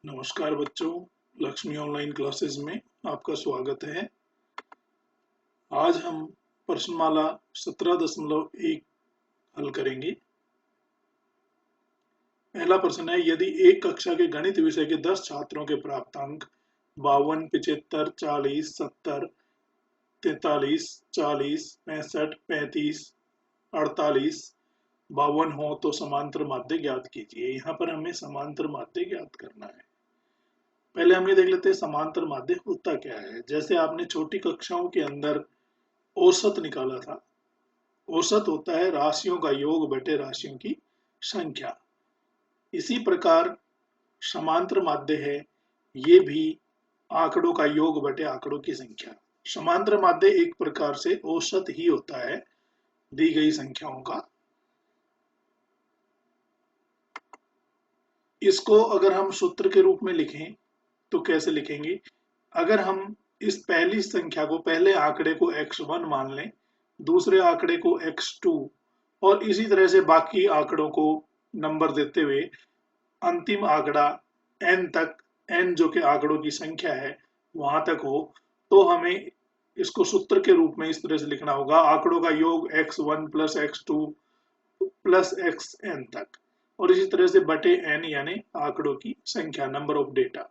नमस्कार बच्चों, Lakshmi online classes में आपका स्वागत है। आज हम प्रश्नमाला 17.1 हल करेंगे। पहला प्रश्न है, यदि एक कक्षा के गणित विषय के 10 छात्रों के प्राप्तांक 52, 75, 40, 70, 43, 40, 65, 35, 48, 52 हो तो समांतर माध्य ज्ञात कीजिए। यहाँ पर हमें समांतर माध्य ज्ञात करना है। पहले हम ये देख लेते हैं समांतर माध्य होता क्या है। जैसे आपने छोटी कक्षाओं के अंदर औसत निकाला था। औसत होता है राशियों का योग बटे राशियों की संख्या। इसी प्रकार समांतर माध्य है, ये भी आंकड़ों का योग बटे आंकड़ों की संख्या। समांतर माध्य एक प्रकार से औसत ही होता है दी गई संख्याओं का। इसको अगर हम सूत्र के रूप में लिखें तो कैसे लिखेंगे? अगर हम इस पहली संख्या को, पहले आंकड़े को x1 मान लें, दूसरे आंकड़े को x2 और इसी तरह से बाकी आंकड़ों को नंबर देते हुए अंतिम आंकड़ा n तक, n जो कि आंकड़ों की संख्या है, वहां तक हो, तो हमें इसको सूत्र के रूप में इस तरह से लिखना होगा, आंकड़ों का योग x1 plus x2 plus xn तक, और इसी तरह से बटे n यानी आंकड़ों की संख्या, नंबर ऑफ डेटा।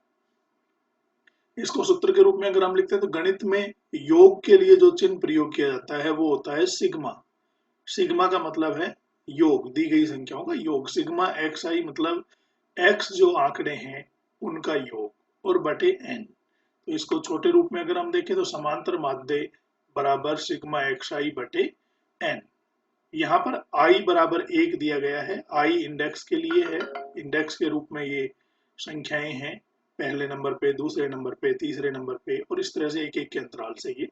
इसको सूत्र के रूप में अगर हम लिखते हैं तो गणित में योग के लिए जो चिन्ह प्रयोग किया जाता है वो होता है सिग्मा। सिग्मा का मतलब है योग, दी गई संख्याओं का योग। सिग्मा एक्स आई मतलब एक्स जो आंकड़े हैं उनका योग, और बटे एन। तो इसको छोटे रूप में अगर हम देखें तो समांतर माध्य बराबर सिग्मा एक्स आई बटे एन। यहाँ पर आई बराबर 1 दिया गया है। आई इंडेक्स के लिए है, इंडेक्स के रूप में ये संख्याएं हैं, पहले नंबर पे, दूसरे नंबर पे, तीसरे नंबर पे, और इस तरह से एक एक के अंतराल से ये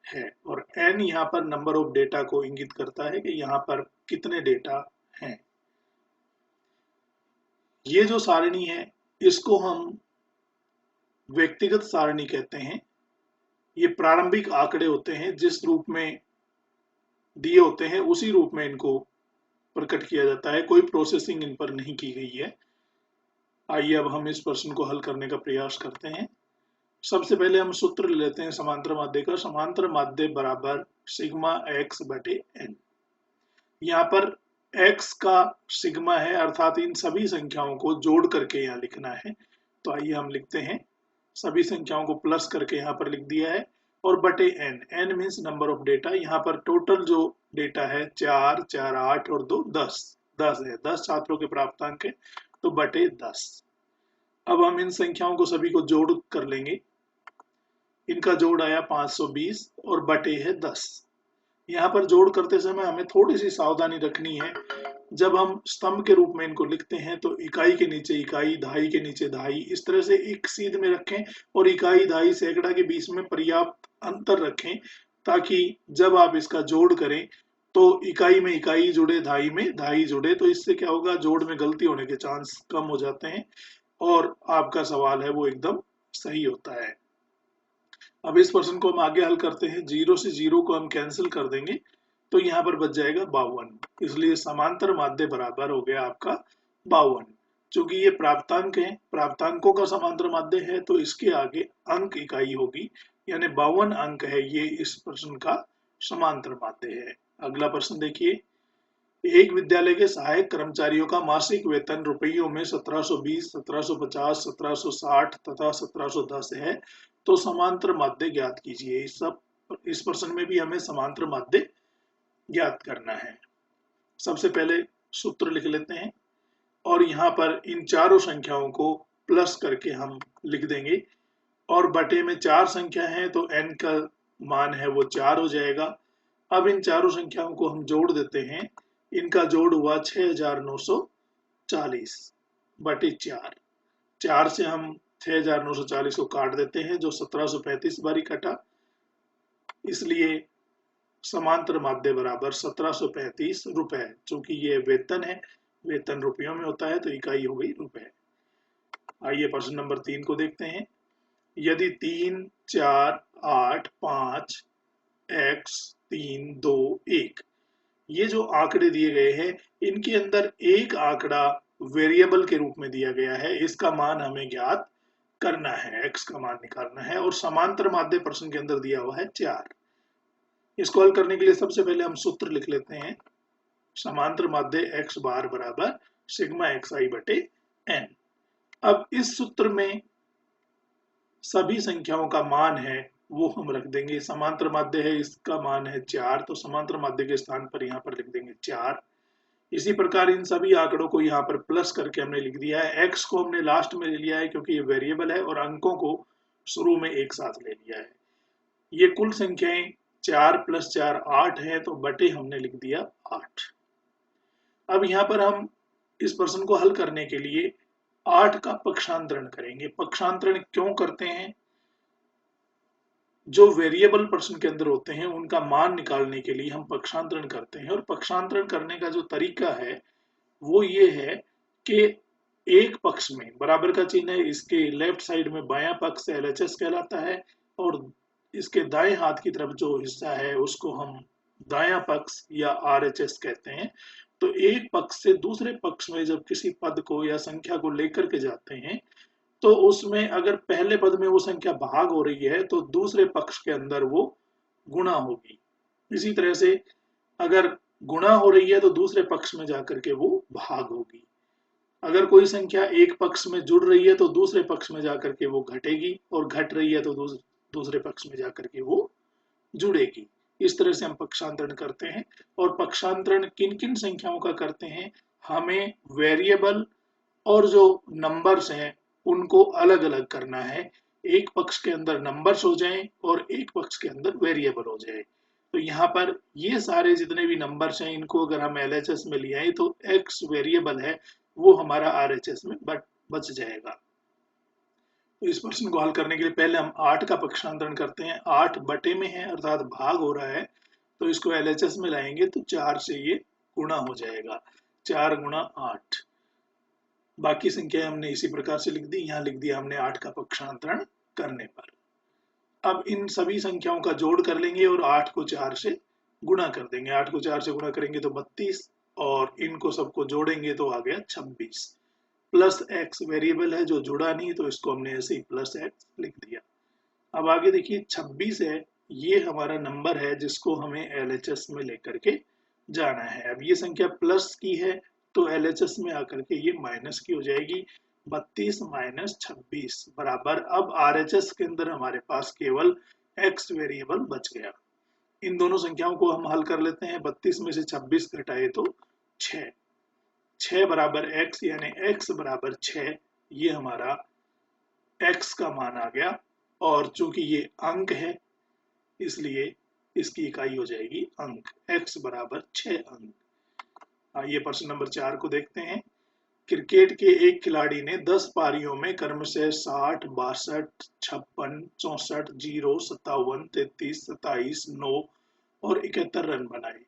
है। और n यहाँ पर नंबर ऑफ डेटा को इंगित करता है कि यहाँ पर कितने डेटा हैं। ये जो सारणी है इसको हम व्यक्तिगत सारणी कहते हैं। ये प्रारंभिक आंकड़े होते हैं, जिस रूप में दिए होते हैं उसी रूप में इनको प्रकट किया जाता है। कोई प्रोसेसिंग इन पर नहीं की गई है। आइए अब हम इस प्रश्न को हल करने का प्रयास करते हैं। सबसे पहले हम सूत्र लेते हैं समांतर माध्य का। समांतर माध्य बराबर सिग्मा एक्स बटे एन। यहाँ पर x का सिग्मा है, अर्थात इन सभी संख्याओं को जोड़ करके यहाँ लिखना है। तो आइए हम लिखते हैं, सभी संख्याओं को प्लस करके यहाँ पर लिख दिया है, और बटे n। n means number of data. यहाँ पर टोटल जो डेटा है 4, 4, 8 और 2 10 10 है। 10 छात्रों के प्राप्तांक है, तो बटे 10। अब हम इन संख्याओं को सभी को जोड़ कर लेंगे। इनका जोड़ आया 520 और बटे है 10। यहाँ पर जोड़ करते समय हमें थोड़ी सी सावधानी रखनी है। जब हम स्तंभ के रूप में इनको लिखते हैं तो इकाई के नीचे इकाई, दहाई के नीचे दहाई, इस तरह से एक सीध में रखें, और इकाई, दहाई, सैकड़ा के बीच में पर्याप्त अंतर रखें, ताकि जब आप इसका जोड़ करें तो इकाई में इकाई जुड़े, दहाई में दहाई जुड़े। तो इससे क्या होगा, जोड़ में गलती होने के चांस कम हो जाते हैं और आपका सवाल है वो एकदम सही होता है। अब इस प्रश्न को हम आगे हल करते हैं। 0 से 0 को हम कैंसिल कर देंगे, तो यहाँ पर बच जाएगा 52। इसलिए समांतर माध्य बराबर हो गया आपका 52। चूंकि ये प्राप्तांक है, प्राप्तांकों का समांतर माध्य है, तो इसके आगे अंक इकाई होगी, यानी 52 अंक है, ये इस प्रश्न का समांतर माध्य है। अगला प्रश्न देखिए, एक विद्यालय के सहायक कर्मचारियों का मासिक वेतन रुपयों में 1720, 1750, 1760 तथा 1710 है, तो समांतर माध्य ज्ञात कीजिए। इस प्रश्न में भी हमें समांतर माध्य ज्ञात करना है। सबसे पहले सूत्र लिख लेते हैं, और यहाँ पर इन चारों संख्याओं को प्लस करके हम लिख देंगे, और बटे में 4 संख्या है तो n का मान है वो 4 हो जाएगा। अब इन चारों संख्याओं को हम जोड़ देते हैं। इनका जोड़ हुआ 6940 बटे 4। 4 से हम 6940 को काट देते हैं, जो 1735 बारी कटा, इसलिए समांतर माध्य बराबर 1735 रुपए। चूंकि ये वेतन है, वेतन रुपयों में होता है, तो इकाई हो गई रुपए। आइए प्रश्न नंबर 3 को देखते हैं। यदि 3, 4, 8, 5, x 3, 2, 1 ये जो आंकड़े दिए गए हैं, इनके अंदर एक आंकड़ा वेरिएबल के रूप में दिया गया है, इसका मान हमें ज्ञात करना है, x का मान निकालना है, और समांतर माध्य प्रश्न के अंदर दिया हुआ है 4। इसको हल करने के लिए सबसे पहले हम सूत्र लिख लेते हैं। समांतर माध्य x बार बराबर सिग्मा xi बटे n। अब इस सूत्र में सभी संख्याओं का मान है वो हम रख देंगे। समांतर माध्य है, इसका मान है 4, तो समांतर माध्य के स्थान पर यहाँ पर लिख देंगे 4। इसी प्रकार इन सभी आंकड़ों को यहाँ पर प्लस करके हमने लिख दिया है। x को हमने लास्ट में ले लिया है क्योंकि ये वेरिएबल है, और अंकों को शुरू में एक साथ ले लिया है। ये कुल संख्याएं 4 + 4 8 है, तो बटे हमने लिख दिया 8। अब यहाँ पर हम इस प्रश्न को हल करने के लिए 8 का पक्षांतरण करेंगे। पक्षांतरण क्यों करते हैं? जो वेरिएबल प्रश्न के अंदर होते हैं उनका मान निकालने के लिए हम पक्षांतरण करते हैं, और पक्षांतरण करने का जो तरीका है वो ये है कि एक पक्ष में बराबर का चिन्ह है, इसके लेफ्ट साइड में बायां पक्ष LHS कहलाता है, और इसके दाएं हाथ की तरफ जो हिस्सा है उसको हम दायां पक्ष या RHS कहते हैं। तो एक पक्ष से दूसरे पक्ष में जब किसी पद को या संख्या को लेकर के जाते हैं तो उसमें अगर पहले पद में वो संख्या भाग हो रही है तो दूसरे पक्ष के अंदर वो गुणा होगी। इसी तरह से अगर गुणा हो रही है तो दूसरे पक्ष में जाकर के वो भाग होगी। अगर कोई संख्या एक पक्ष में जुड़ रही है तो दूसरे पक्ष में जाकर के वो घटेगी, और घट रही है तो दूसरे पक्ष में जाकर के वो जुड़ेगी। इस तरह से हम पक्षांतरण करते हैं। और पक्षांतरण किन किन संख्याओं का करते हैं? हमें वेरिएबल और जो नंबर्स हैं उनको अलग अलग करना है। एक पक्ष के अंदर नंबर्स हो जाएं और एक पक्ष के अंदर वेरिएबल हो जाए। तो यहाँ पर ये सारे जितने भी नंबर्स हैं इनको अगर हम LHS में ले आए तो x वेरिएबल है वो हमारा RHS में बच जाएगा। तो इस प्रश्न को हल करने के लिए पहले हम 8 का पक्षांतरण करते हैं। 8 बटे में है अर्थात भाग हो रहा है, तो इसको LHS में लाएंगे तो 4 से ये गुणा हो जाएगा। 4 × 8। बाकी संख्या हमने इसी प्रकार से लिख दी। यहाँ लिख दिया हमने 8 का पक्षांतरण करने पर। अब इन सभी संख्याओं का जोड़ कर लेंगे और 8 को 4 से गुणा कर देंगे। 8 को 4 से गुणा करेंगे तो 32, और इनको सबको जोड़ेंगे तो आ गया 26। प्लस x वेरिएबल है जो जुड़ा नहीं, तो इसको हमने ऐसे ही प्लस x लिख दिया। अब आगे देखिए 26 है, ये हमारा नंबर है जिसको हमें LHS में लेकर के जाना है। अब ये संख्या प्लस की है तो LHS में आकर के ये माइनस की हो जाएगी। 32 - 26 बराबर, अब RHS के अंदर हमारे पास केवल x वेरिएबल बच गया। इन दोनों संख्याओं को हम हल कर लेते हैं। 32 में से 26 घटाए तो 6। 6 बराबर x, यानी x बराबर 6, ये हमारा x का मान आ गया। और चूंकि ये अंक है इसलिए इसकी इकाई हो जाएगी अंक। x बराबर 6 अंक। आइए प्रश्न नंबर 4 को देखते हैं। क्रिकेट के एक खिलाड़ी ने 10 पारियों में क्रमशः 60, 62, 56, 64, 0, 57, 33, 27, 9 और 71 रन बनाए।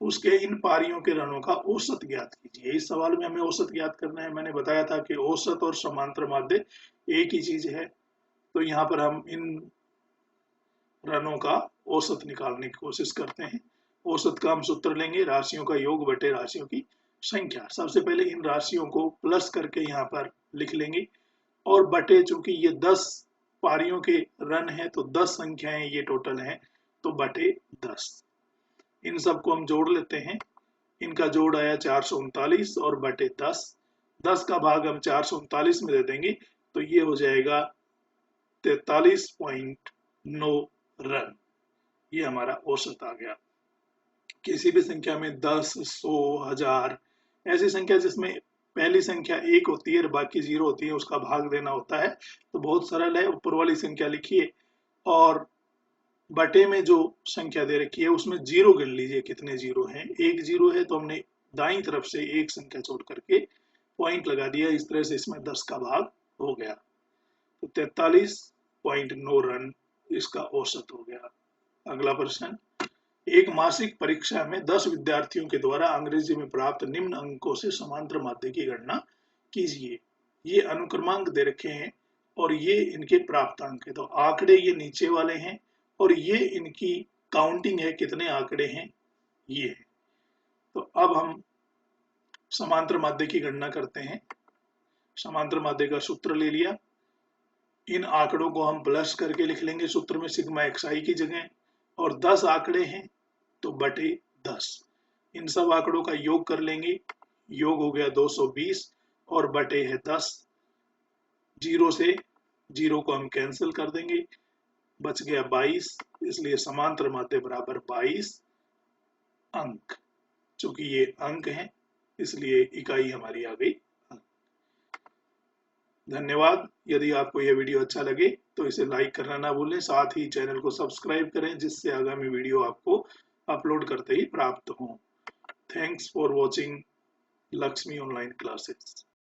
उसके इन पारियों के रनों का औसत ज्ञात कीजिए। इस सवाल में हमें औसत ज्ञात करना है। मैंने बताया था कि औसत और समांतर माध्य एक ही चीज है। तो यहाँ पर हम इन रनों का औसत निकालने की कोशिश करते हैं। औसत का हम सूत्र लेंगे राशियों का योग बटे राशियों की संख्या। सबसे पहले इन राशियों को प्लस करके यहाँ पर लिख लेंगे, और बटे, चूंकि ये 10 पारियों के रन है तो 10 संख्याएं ये टोटल हैं, तो बटे 10। इन सबको हम जोड़ लेते हैं। इनका जोड़ आया 439 और बटे 10। 10 का भाग हम 439 में दे देंगे तो ये हो जाएगा 43.9 रन। ये हमारा औसत आ गया। किसी भी संख्या में 10, 100, 1000 ऐसी संख्या जिसमें पहली संख्या 1 होती है और बाकी 0 होती है उसका भाग देना होता है, तो बहुत सरल है। ऊपर वाली संख्या लिखिए और बटे में जो संख्या दे रखी है उसमें 0 गिन लीजिए कितने 0 हैं। 1 0 है तो हमने दाईं तरफ से एक संख्या छोड़ करके पॉइंट लगा दिया। इस तरह से इसमें 10 का भाग हो गया, तो 43.9 रन इसका औसत हो गया। अगला प्रश्न, एक मासिक परीक्षा में 10 विद्यार्थियों के द्वारा अंग्रेजी में प्राप्त निम्न अंकों से समांतर माध्य की गणना कीजिए। ये अनुक्रमांक दे रखे हैं और ये इनके प्राप्तांक है। तो आंकड़े ये नीचे वाले हैं और ये इनकी काउंटिंग है, कितने आंकड़े हैं ये है। तो अब हम समांतर माध्य की गणना करते हैं। समांतर माध्य का सूत्र ले लिया। इन आंकड़ों को हम प्लस करके लिख लेंगे सूत्र में सिग्मा xi की जगह, और 10 आंकड़े हैं तो बटे 10। इन सब आंकड़ों का योग कर लेंगे, योग हो गया 220 और बटे है 10। जीरो से जीरो को हम कैंसिल कर देंगे, बच गया 22, इसलिए समांतर माध्य बराबर 22 अंक। चूंकि ये अंक हैं इसलिए इकाई हमारी आ गई अंक। धन्यवाद। यदि आपको यह वीडियो अच्छा लगे तो इसे लाइक करना ना भूलें, साथ ही चैनल को सब्सक्राइब करें जिससे आगामी वीडियो आपको अपलोड करते ही प्राप्त हों। Thanks for watching Lakshmi online classes.